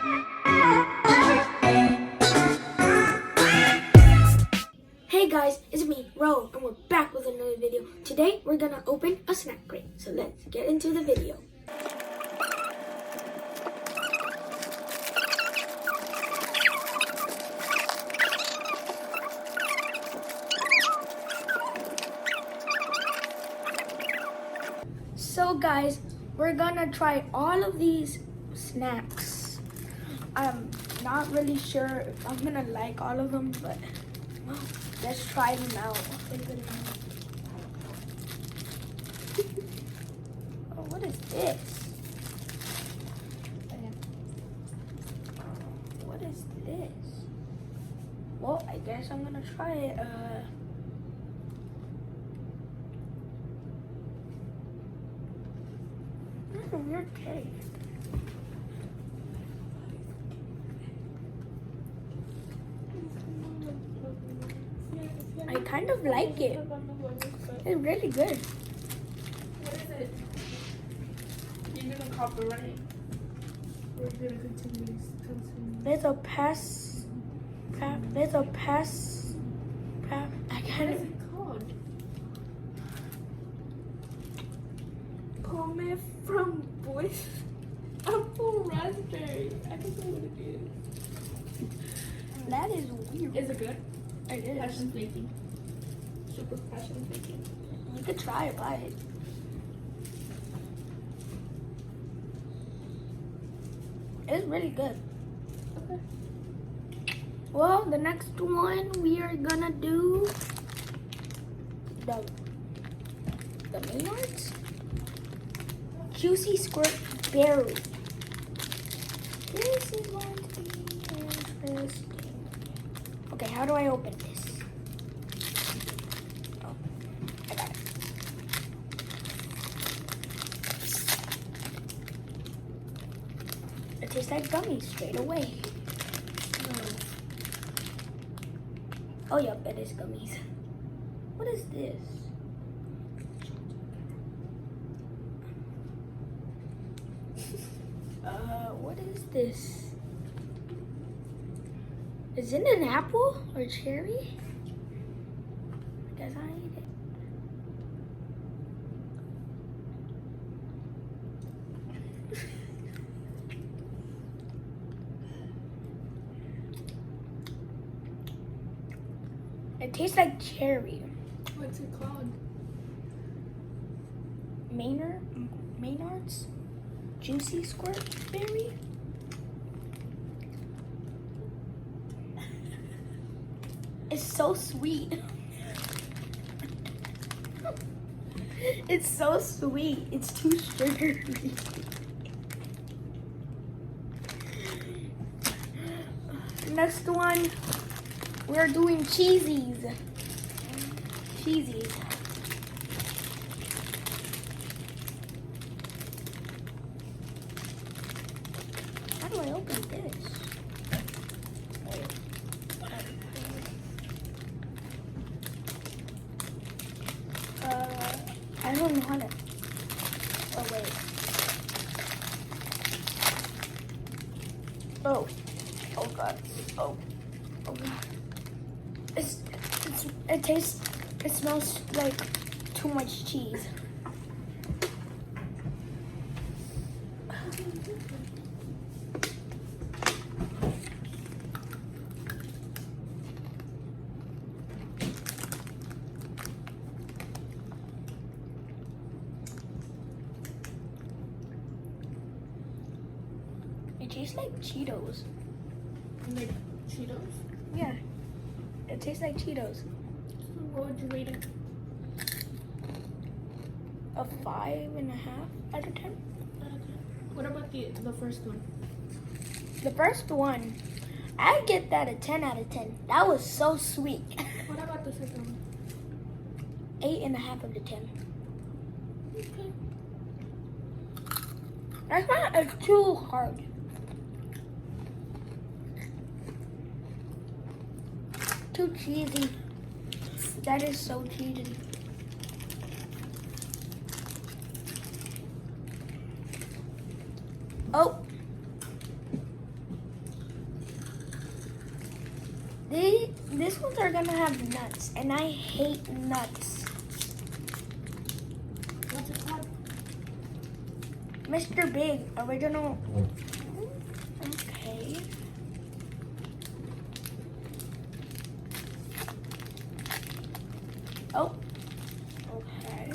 Hey guys, it's me, Ro, and we're back with another video. Today, we're gonna open a snack crate. So let's get into the video. So guys, we're gonna try all of these snacks. I'm not really sure if I'm gonna like all of them, but well, let's try them out. Oh, what is this? What is this? Well, I guess I'm gonna try it. That's a weird taste. I kind of like it. It's really good. What is it? You're gonna copyright. We're gonna continue. There's a pass. There's a pass. I What can't. is it called? Pommes from Boys. Apple raspberry. I don't know what it is. That is weird. Is it good? It is. Passion flaking. Super passion flaking. You could try it, buy it. It's really good. Okay. Well, the next one we are gonna do the Maynards Juicy Squirt Berry. This is going to be interesting. Okay, how do I open this? Oh, I got it. It tastes like gummies straight away. Oh, yep, it is gummies. What is this? What is this? Is it an apple or cherry? I guess I eat it. It tastes like cherry. What's it called? Maynard's Juicy Squirt Berry. It's so sweet. It's so sweet. It's too sugary. Next one, we're doing cheesies. Cheesies. How do I open this? I don't know how to. Oh wait. Oh. Oh god. Oh. Oh god. It tastes. It smells like too much cheese. It tastes like Cheetos. Like Cheetos? Yeah. It tastes like Cheetos. What would you rate it? A 5.5 out of 10. What about the first one? The first one, I get that a 10 out of 10. That was so sweet. What about the second one? 8.5 out of 10. Okay. That's not too hard. Too cheesy. That is so cheesy. Oh. These ones are gonna have nuts, and I hate nuts. What's it called? Mr. Big original. Okay. Oh. Okay.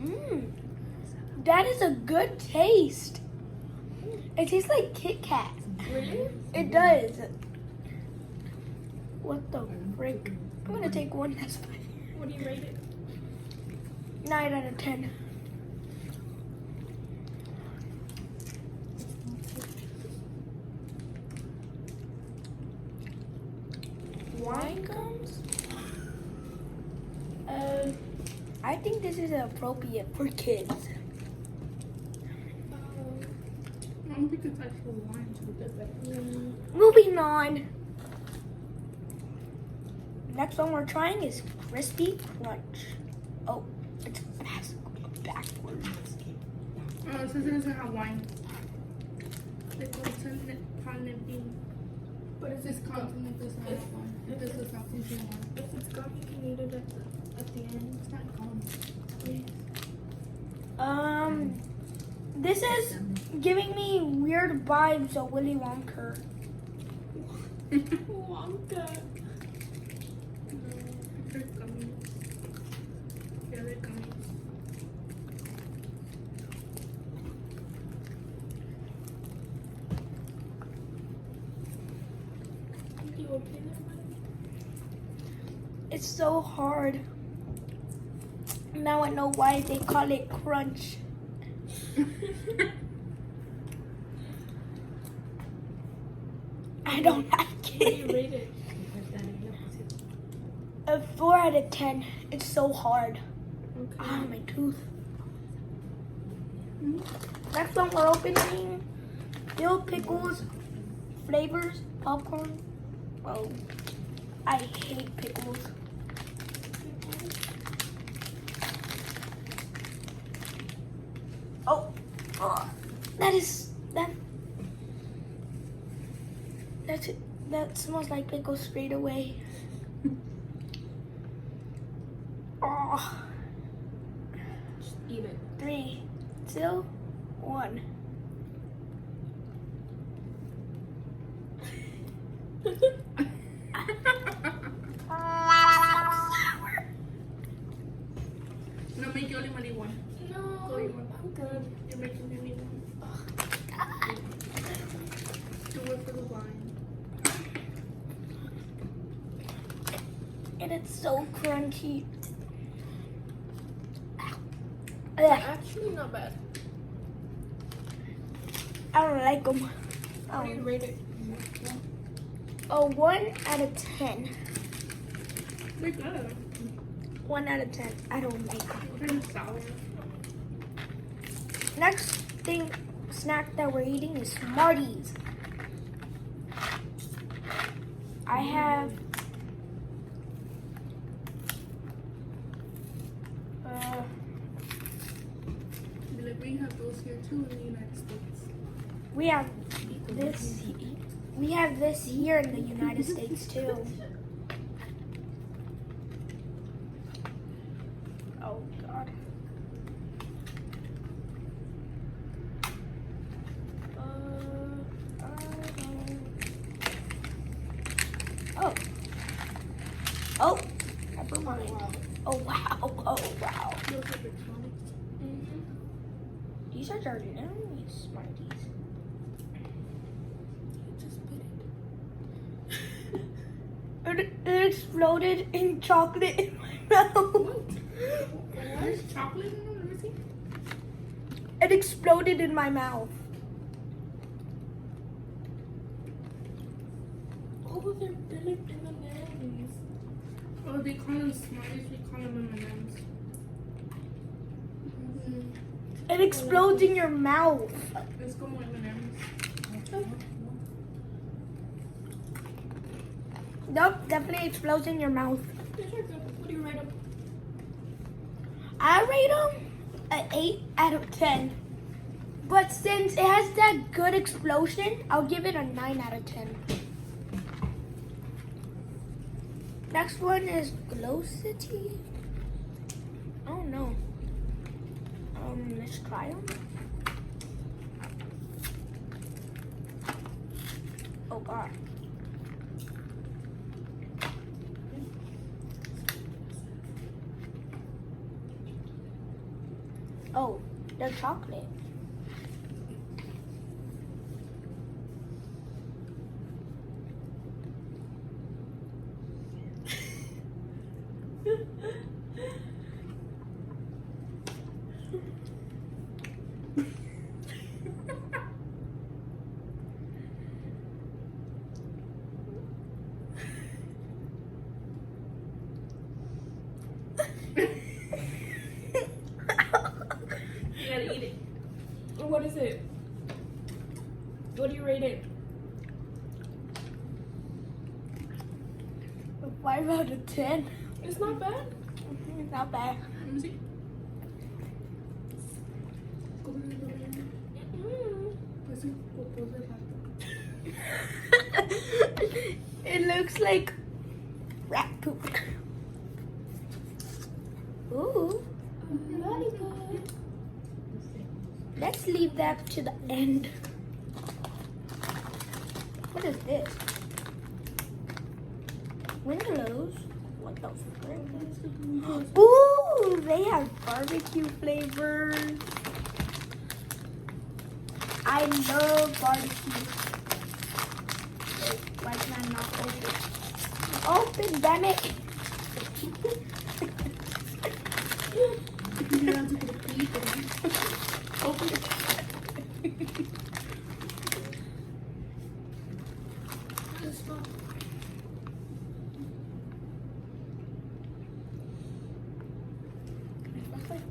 Mmm. That is a good taste. It tastes like Kit Kat. Really? It does. What the frick? I'm gonna take one. That's fine. What do you rate it? 9 out of 10. Wine gums? I think this is appropriate for kids. I don't think it's actual wine to be different. Moving on. Next one we're trying is Crispy Crunch. Oh, it's backwards. Oh, it says it doesn't have wine. It's continent bean. But if this continent does not have wine, it does not contain wine. If it's gummy, you can eat it at the end. It's not gummy. This is giving me weird vibes of Willy Wonka. Wonka. They're gummies. Yeah, they're gummies. You okay there, buddy? It's so hard. Now I know why they call it crunch. I don't like What do you it. rate it? A 4 out of 10. It's so hard. Okay. Ah, my tooth. Next one we're opening. Dill pickles, flavors, popcorn. Oh, I hate pickles. Oh, that's it. That smells like pickles straight away. Oh, Just eat it. 3, 2, 1. No, make you only money one. No, Go, you want. I'm good. You're making only one. Do it for the wine. And it's so crunchy. They're Ugh, actually not bad. I don't like them. How do you rate it? A 1 out of 10. They're good. 1 out of 10. I don't like them. They're sour. Next thing, snack that we're eating is Smarties. I have Like we have those here too in the United States. we have this. We have this here in the United States too. Oh God. Oh. Oh. Never mind. Oh wow. Oh wow. Those are the tonics. These are dirty. I don't need Smarties. Just put it. It exploded in chocolate in my mouth. There's chocolate in them. Let me see. It exploded in my mouth. Oh, they're dipped in M&Ms. Oh, they call them Smarties. We call them M&Ms. It explodes in your mouth. Let's go more M&Ms. Nope, definitely explodes in your mouth. These are good. What do you rate them? I rate them an 8 out of 10. But since it has that good explosion, I'll give it a 9 out of 10. Next one is Glow City. I don't know. Let's try them. Oh God. Oh, they're chocolate. You gotta eat it. What is it? What do you rate it? A 5 out of 10. It's not bad. It's not bad. Let me see. It looks like rat poop. Ooh, lollipop. Let's leave that to the end. What is this? Windows? What the frick? Ooh, they have barbecue flavors. I love barbecue. Wait, why can I not open? Open, damn it. Open it.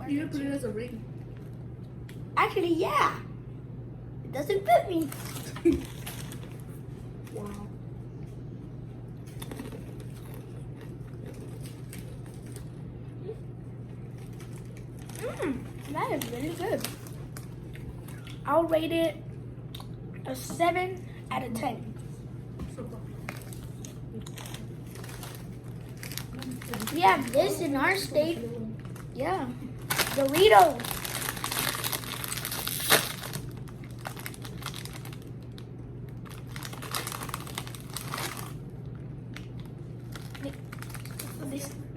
You can put it as a ring. Actually, yeah. It doesn't fit me. Wow. That is really good. I'll rate it a 7 out of 10. We have this in our state. Yeah. Doritos.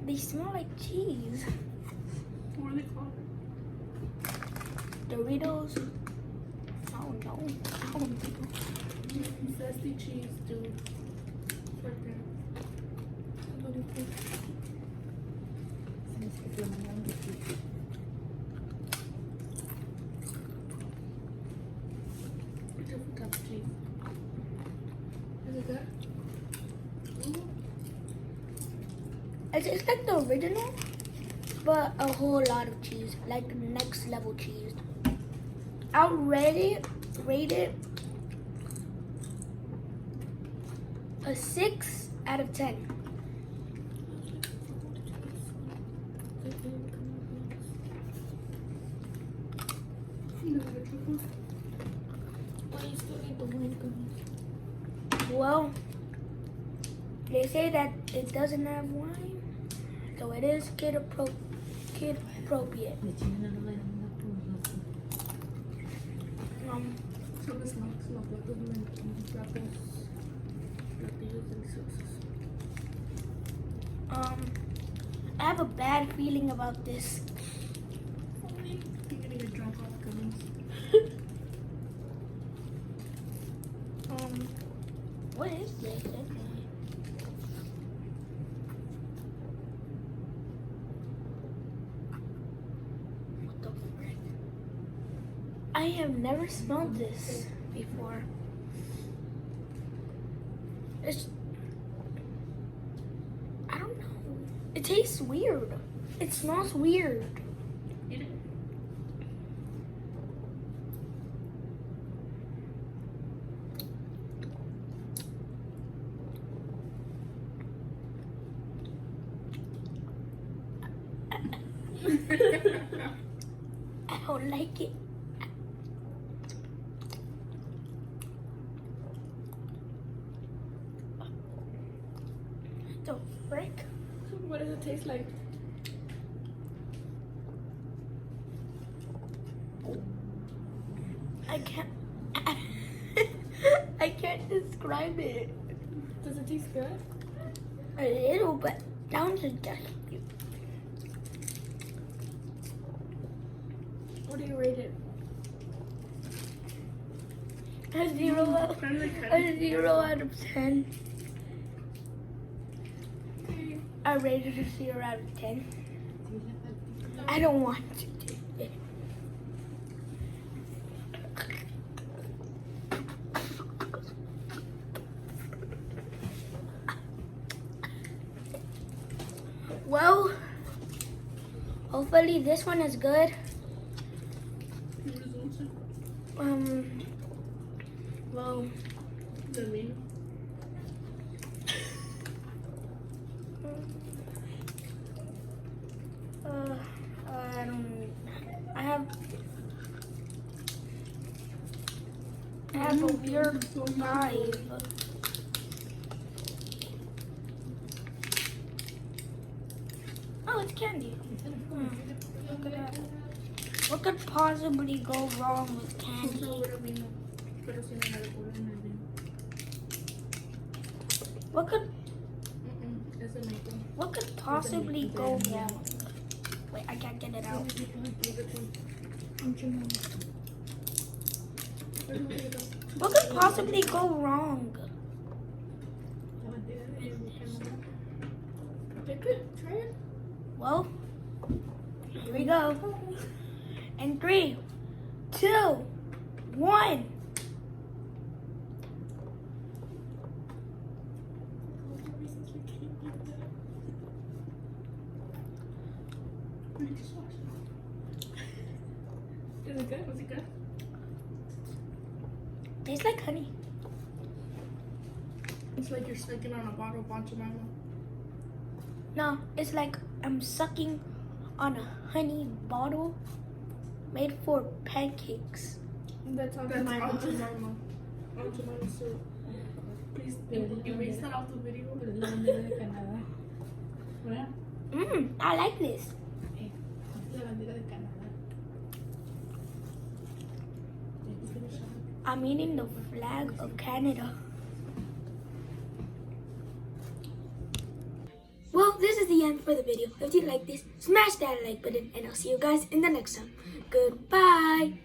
They smell like cheese. What are they called? Doritos. Oh no. Oh no. Zesty cheese, dude. Right there. Different type of cheese. Is it good? It's like the original, but a whole lot of cheese, like next level cheese. I'll rate it a 6 out of 10. Well, they say that it doesn't have wine, so it is kid appropriate. So this smells like the apples that they use in sauces. I have a bad feeling about this. You're gonna get drunk off gummies. What is this? What the frick? I have never smelled this before. I don't know. It tastes weird. It smells weird. Eat it. I don't like it. The frick? What does it taste like? I can't. I can't describe it. Does it taste good? A little, but down to just. What do you rate it? A 0 out, Kind of like a 0 out of 10. Okay. I rated it a 0 out of 10. I don't want to do it. Well, hopefully this one is good. Well, The mean. I don't. I have a weird vibe. Oh, it's candy. Look at that. What could possibly go wrong with candy? What could possibly go wrong? Wait, I can't get it out. What could possibly go wrong? Try it. Well, here we go. And 3, 2, 1. Is it good? Was it good? Tastes like honey. It's like you're sucking on a bottle of Boncho Milo. No, it's like I'm sucking on a honey bottle made for pancakes. That's Boncho Milo. Boncho Milo syrup. Please erase that off the video. I like this. I'm eating the flag of Canada. Well, this is the end for the video. If you like this, smash that like button and I'll see you guys in the next one. Goodbye.